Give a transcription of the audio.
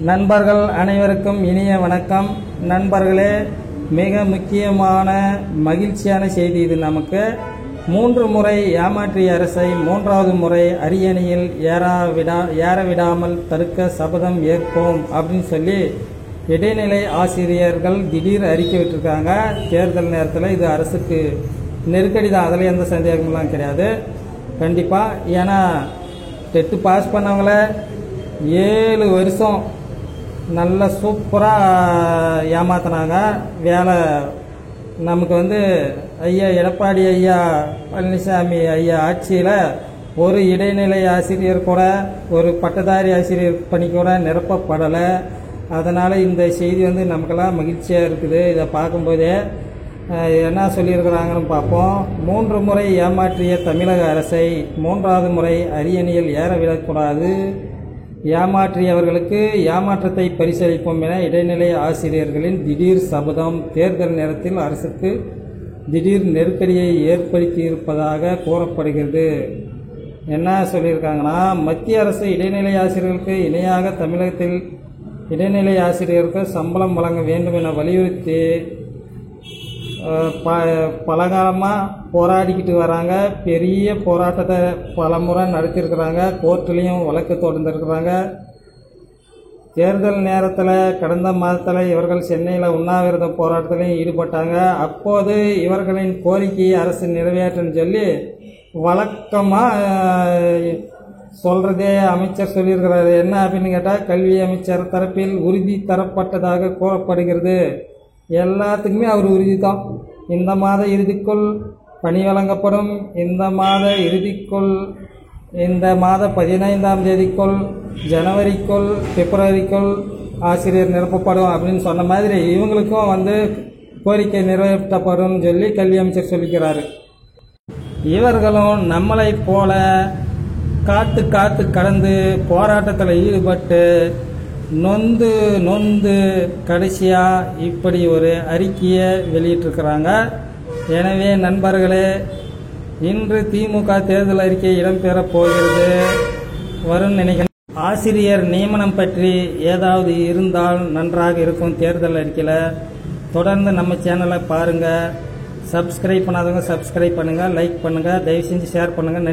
நண்பர்கள் அனைவருக்கும் இனிய வணக்கம். நண்பர்களே, மிக முக்கியமான மகிழ்ச்சியான செய்தி இது. நமக்கு 3 முறை ஏமாற்றிய அரசை 3வது முறை அரியணையில் ஏற விடாமல் தடுக்க சபதம் ஏற்போம் அப்படின்னு சொல்லி இடைநிலை ஆசிரியர்கள் திடீர் அறிக்கை விட்டுருக்காங்க. தேர்தல் நேரத்தில் இது அரசுக்கு நெருக்கடி தான், அதில் எந்த சந்தேகமெல்லாம் கிடையாது. கண்டிப்பாக, ஏன்னா டெட்டு பாஸ் பண்ணவங்கள 7 வருஷம் நல்ல சூப்பராக ஏமாத்தினாங்க. வேலை நமக்கு ஐயா எடப்பாடி ஐயா பழனிசாமி ஐயா ஆட்சியில் ஒரு இடைநிலை ஆசிரியர் கூட, ஒரு பட்டதாரி ஆசிரியர் பணி கூட நிரப்பப்படலை. அதனால் இந்த செய்தி நமக்கெல்லாம் மகிழ்ச்சியாக இருக்குது. இதை பார்க்கும்போதே என்ன சொல்லியிருக்கிறாங்கன்னு பார்ப்போம். 3 முறை ஏமாற்றிய தமிழக அரசை 3வது முறை அரியணையில் ஏற விடக்கூடாது. ஏமாற்றியவர்களுக்கு ஏமாற்றத்தை பரிசளிப்போம் என இடைநிலை ஆசிரியர்களின் திடீர் சபதம் தேர்தல் நேரத்தில் அரசுக்கு திடீர் நெருக்கடியை ஏற்படுத்தியிருப்பதாக கூறப்படுகிறது. என்ன சொல்லியிருக்காங்கன்னா, மத்திய அரசு இடைநிலை ஆசிரியர்களுக்கு இணையாக தமிழகத்தில் இடைநிலை ஆசிரியர்களுக்கு சம்பளம் வழங்க வேண்டும் என வலியுறுத்தி பலகாலமாக போராடிக்கிட்டு வராங்க. பெரிய போராட்டத்தை பல முறை நடத்தியிருக்கிறாங்க. கோர்ட்லேயும் வழக்கு தொடர்ந்துருக்கிறாங்க. தேர்தல் நேரத்தில் கடந்த மாதத்தில் இவர்கள் சென்னையில் உண்ணாவிரத போராட்டத்திலையும் ஈடுபட்டாங்க. அப்போது இவர்களின் கோரிக்கையை அரசு நிறைவேற்றுன்னு சொல்லி வழக்கமாக சொல்கிறதே அமைச்சர் சொல்லியிருக்கிறாரு. என்ன அப்படின்னு கேட்டால், கல்வி அமைச்சர் தரப்பில் உறுதி தரப்பட்டதாக கூறப்படுகிறது. எல்லாத்துக்குமே அவர் உறுதி தான். இந்த மாத இறுதிக்குள் பணி வழங்கப்படும், இந்த மாத இறுதிக்குள், இந்த மாத 15ஆம் தேதிக்குள், ஜனவரிக்குள், பிப்ரவரிக்குள் ஆசிரியர் நிரப்பப்படும் அப்படின்னு சொன்ன மாதிரி இவங்களுக்கும் கோரிக்கை நிறைவேற்றப்படும் சொல்லி கல்வி அமைச்சர் சொல்லிக்கிறாரு. இவர்களும் நம்மளை போல காத்து கடந்து போராட்டத்தில் ஈடுபட்டு நொந்து கடைசியாக இப்படி ஒரு அறிக்கையை வெளியிட்டிருக்கிறாங்க. எனவே நண்பர்களே, இன்று திமுக தேர்தல் அறிக்கை இடம்பெறப் போகிறது வரும்னு நினைக்கிறேன். ஆசிரியர் நியமனம் பற்றி ஏதாவது இருந்தால் நன்றாக இருக்கும். தேர்தல் அறிக்கையில் தொடர்ந்து நம்ம சேனலை பாருங்கள். சப்ஸ்கிரைப் பண்ணாதவங்க சப்ஸ்கிரைப் பண்ணுங்கள், லைக் பண்ணுங்கள், தயவு செஞ்சு ஷேர் பண்ணுங்கள்.